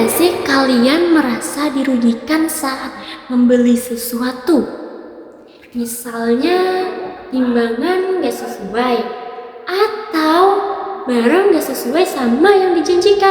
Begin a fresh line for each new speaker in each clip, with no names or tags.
nggak sih kalian merasa dirugikan saat membeli sesuatu? Misalnya timbangan nggak sesuai atau barang nggak sesuai sama yang dijanjikan.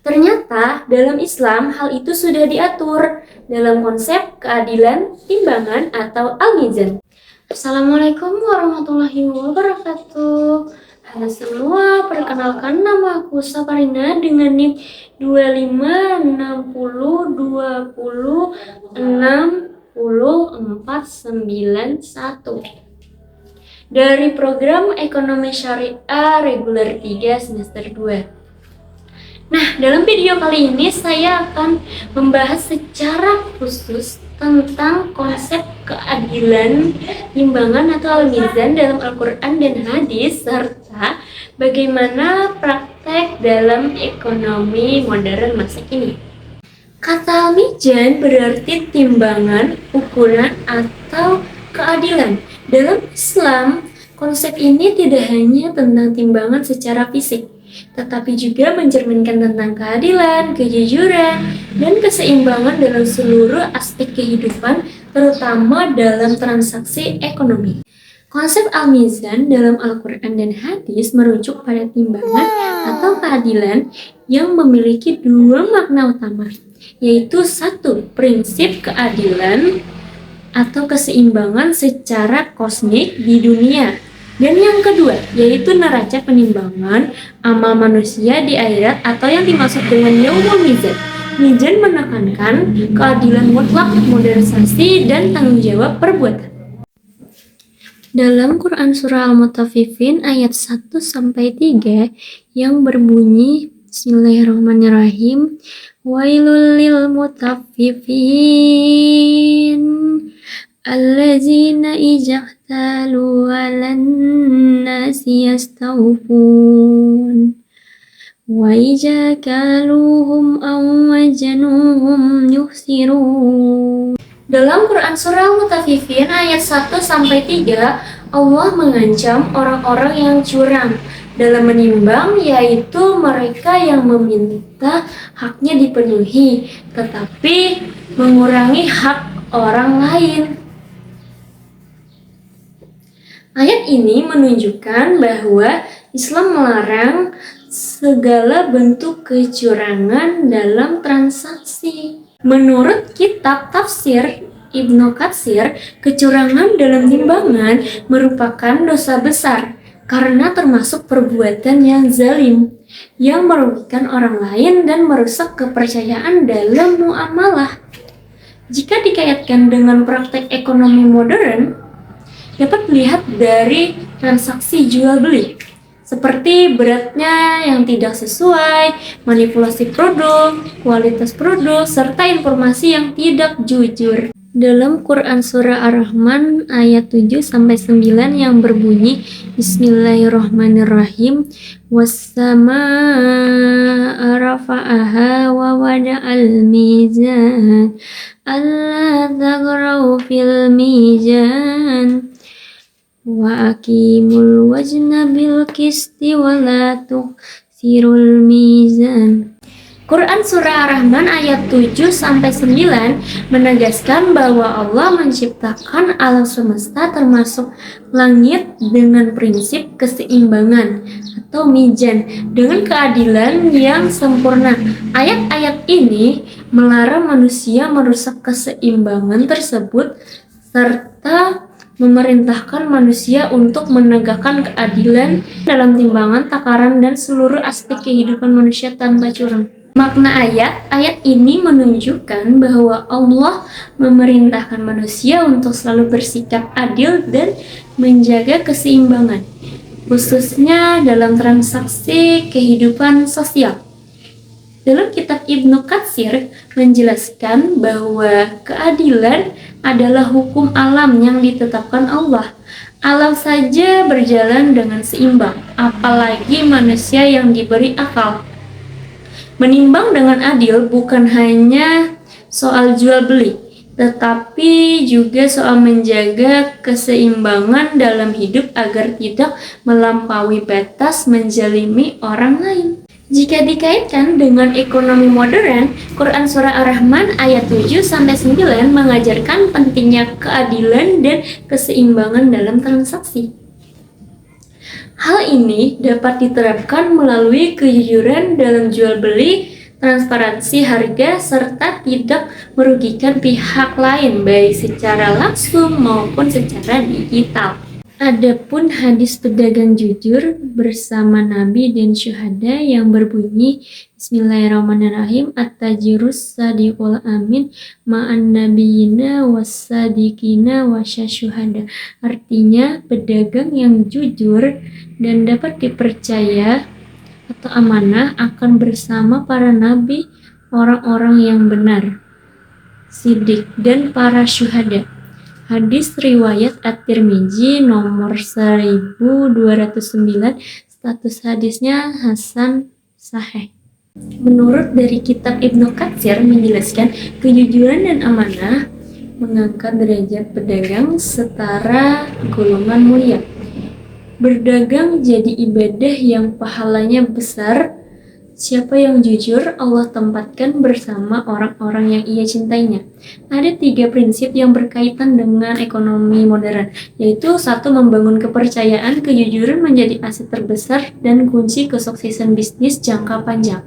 Ternyata dalam Islam hal itu sudah diatur dalam konsep keadilan timbangan atau al-mizan. Assalamualaikum warahmatullahi wabarakatuh. Halo semua, perkenalkan nama aku Saparina dengan NIM 256020604491 dari program Ekonomi Syariah Reguler 3 semester 2. Nah, dalam video kali ini saya akan membahas secara khusus tentang konsep keadilan timbangan atau al-mizan dalam Al-Quran dan hadis, serta bagaimana praktek dalam ekonomi modern masa kini. Kata al-mizan berarti timbangan, ukuran, atau keadilan. Dalam Islam, konsep ini tidak hanya tentang timbangan secara fisik, tetapi juga mencerminkan tentang keadilan, kejujuran, dan keseimbangan dalam seluruh aspek kehidupan, terutama dalam transaksi ekonomi. Konsep al-mizan dalam Al-Quran dan hadis merujuk pada timbangan atau keadilan yang memiliki dua makna utama, yaitu satu, prinsip keadilan atau keseimbangan secara kosmik di dunia, dan yang kedua, yaitu neraca penimbangan amal manusia di akhirat atau yang dimaksud dengan yaumul mizan. Mizan menekankan keadilan mutlak, modernisasi, dan tanggung jawab perbuatan. Dalam Quran Surah Al-Mutaffifin ayat 1-3 yang berbunyi Bismillahirrahmanirrahim, Wailul lil mutaffifin allazina ijahtalu 'alan nasi yastawfun wa ija kaluhum aw wajanuhum yukhsirun. Dalam Quran Surah Al-Mutaffifin ayat 1-3, Allah mengancam orang-orang yang curang dalam menimbang, yaitu mereka yang meminta haknya dipenuhi tetapi mengurangi hak orang lain. Ayat ini menunjukkan bahwa Islam melarang segala bentuk kecurangan dalam transaksi. Menurut kitab tafsir Ibnu Katsir, kecurangan dalam timbangan merupakan dosa besar karena termasuk perbuatan yang zalim, yang merugikan orang lain dan merusak kepercayaan dalam muamalah. Jika dikaitkan dengan praktek ekonomi modern, dapat dilihat dari transaksi jual beli, seperti beratnya yang tidak sesuai, manipulasi produk, kualitas produk, serta informasi yang tidak jujur. Dalam Quran Surah Ar-Rahman ayat 7-9 yang berbunyi Bismillahirrahmanirrahim, was-samaa'a rafa'aha wa wada'al mizan alla taghaw fil mizan wa aqimul wazna bil qisti wa la tukhsirul mizan. Quran Surah Ar-Rahman ayat 7-9 menegaskan bahwa Allah menciptakan alam semesta termasuk langit dengan prinsip keseimbangan atau mizan dengan keadilan yang sempurna. Ayat-ayat ini melarang manusia merusak keseimbangan tersebut serta memerintahkan manusia untuk menegakkan keadilan dalam timbangan, takaran, dan seluruh aspek kehidupan manusia tanpa curang. Makna ayat ini menunjukkan bahwa Allah memerintahkan manusia untuk selalu bersikap adil dan menjaga keseimbangan, khususnya dalam transaksi kehidupan sosial. Dalam kitab Ibnu Katsir menjelaskan bahwa keadilan adalah hukum alam yang ditetapkan Allah. Alam saja berjalan dengan seimbang, apalagi manusia yang diberi akal. Menimbang dengan adil bukan hanya soal jual beli, tetapi juga soal menjaga keseimbangan dalam hidup agar tidak melampaui batas menzalimi orang lain. Jika dikaitkan dengan ekonomi modern, Quran Surah Ar-Rahman ayat 7-9 mengajarkan pentingnya keadilan dan keseimbangan dalam transaksi. Hal ini dapat diterapkan melalui kejujuran dalam jual beli, transparansi harga, serta tidak merugikan pihak lain baik secara langsung maupun secara digital. Adapun hadis pedagang jujur bersama Nabi dan syuhada yang berbunyi Bismillahirrahmanirrahim at-tajirus sadiqul amin ma'an nabiyina wassadiqina wasyasyuhada. Artinya pedagang yang jujur dan dapat dipercaya atau amanah akan bersama para nabi, orang-orang yang benar, sidik, dan para syuhada. Hadis riwayat At-Tirmizi nomor 1209, status hadisnya Hasan Sahih. Menurut dari kitab Ibnu Katsir menjelaskan kejujuran dan amanah mengangkat derajat pedagang setara golongan mulia. Berdagang jadi ibadah yang pahalanya besar. Siapa yang jujur, Allah tempatkan bersama orang-orang yang ia cintainya. Ada 3 prinsip yang berkaitan dengan ekonomi modern, yaitu 1. Membangun kepercayaan. Kejujuran menjadi aset terbesar dan kunci kesuksesan bisnis jangka panjang.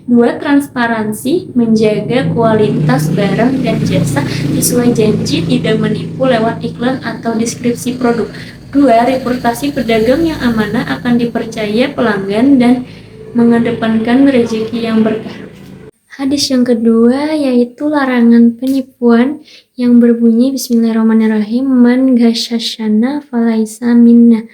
2. Transparansi, menjaga kualitas barang dan jasa sesuai janji, tidak menipu lewat iklan atau deskripsi produk. 2. Reputasi pedagang yang amanah akan dipercaya pelanggan dan mengedepankan rezeki yang berkah. Hadis yang kedua yaitu larangan penipuan yang berbunyi Bismillahirrahmanirrahim man ghasyashana falaisa minna.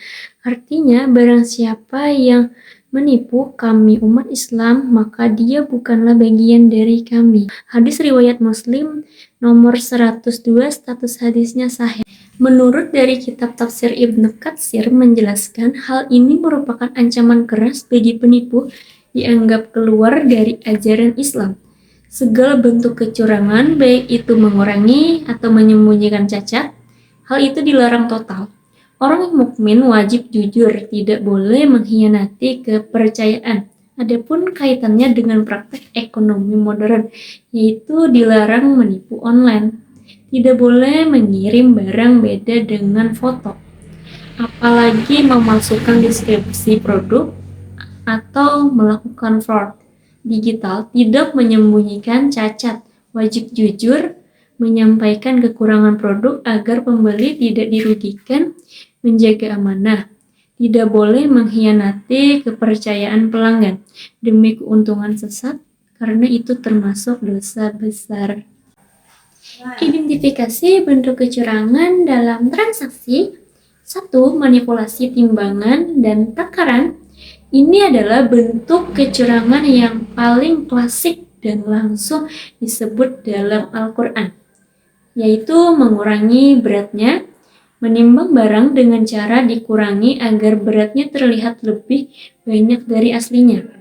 Artinya barang siapa yang menipu kami umat Islam maka dia bukanlah bagian dari kami. Hadis riwayat Muslim nomor 102, status hadisnya sahih. Menurut dari kitab tafsir Ibnu Katsir menjelaskan hal ini merupakan ancaman keras bagi penipu, dianggap keluar dari ajaran Islam. Segala bentuk kecurangan, baik itu mengurangi atau menyembunyikan cacat, hal itu dilarang total. Orang mukmin wajib jujur, tidak boleh mengkhianati kepercayaan. Adapun kaitannya dengan praktek ekonomi modern, yaitu dilarang menipu online. Tidak boleh mengirim barang beda dengan foto, apalagi memalsukan deskripsi produk atau melakukan fraud digital. Tidak menyembunyikan cacat, wajib jujur, menyampaikan kekurangan produk agar pembeli tidak dirugikan, menjaga amanah. Tidak boleh mengkhianati kepercayaan pelanggan demi keuntungan sesat, karena itu termasuk dosa besar. Identifikasi bentuk kecurangan dalam transaksi. 1. Manipulasi timbangan dan takaran. Ini adalah bentuk kecurangan yang paling klasik dan langsung disebut dalam Al-Quran, yaitu mengurangi beratnya, menimbang barang dengan cara dikurangi agar beratnya terlihat lebih banyak dari aslinya.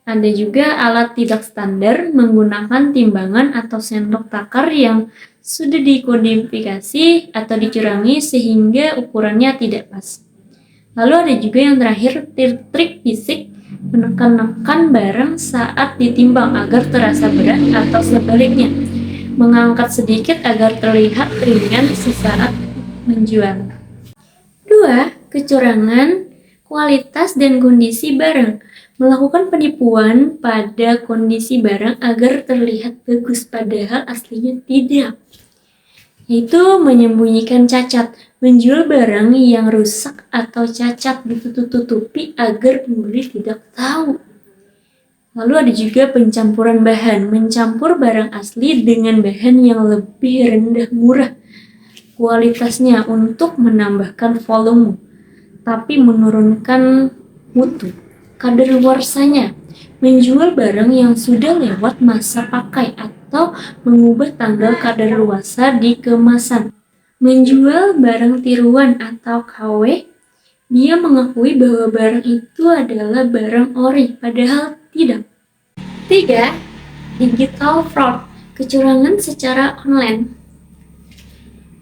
Ada juga alat tidak standar, menggunakan timbangan atau sendok takar yang sudah dikodifikasi atau dicurangi sehingga ukurannya tidak pas. Lalu ada juga yang terakhir, trik fisik, menekan-nekan barang saat ditimbang agar terasa berat atau sebaliknya, mengangkat sedikit agar terlihat ringan sesaat menjual. 2. Kecurangan kualitas dan kondisi barang. Melakukan penipuan pada kondisi barang agar terlihat bagus padahal aslinya tidak, yaitu menyembunyikan cacat, menjual barang yang rusak atau cacat ditutup-tutupi agar pembeli tidak tahu. Lalu ada juga pencampuran bahan, mencampur barang asli dengan bahan yang lebih rendah murah kualitasnya untuk menambahkan volume tapi menurunkan mutu kadaluarsanya, menjual barang yang sudah lewat masa pakai atau mengubah tanggal kadaluarsa di kemasan, menjual barang tiruan atau KW. Dia mengakui bahwa barang itu adalah barang ori padahal tidak. 3. Digital fraud, kecurangan secara online.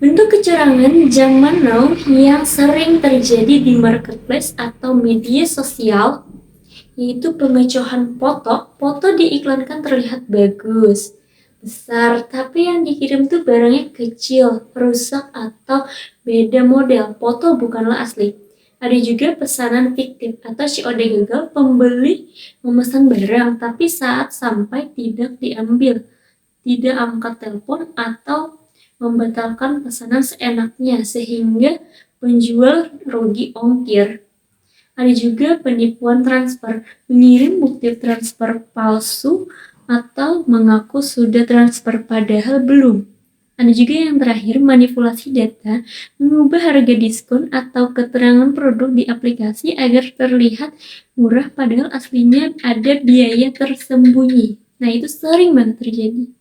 Bentuk kecurangan zaman now yang sering terjadi di marketplace atau media sosial yaitu pengecohan foto. Foto diiklankan terlihat bagus, besar, tapi yang dikirim tuh barangnya kecil, rusak, atau beda model. Foto bukanlah asli. Ada juga pesanan fiktif atau COD gagal, pembeli memesan barang tapi saat sampai tidak diambil, tidak angkat telepon, atau membatalkan pesanan seenaknya sehingga penjual rugi ongkir. Ada juga penipuan transfer, mengirim bukti transfer palsu atau mengaku sudah transfer padahal belum. Ada juga yang terakhir, manipulasi data, mengubah harga diskon atau keterangan produk di aplikasi agar terlihat murah padahal aslinya ada biaya tersembunyi. Nah, itu sering banget terjadi.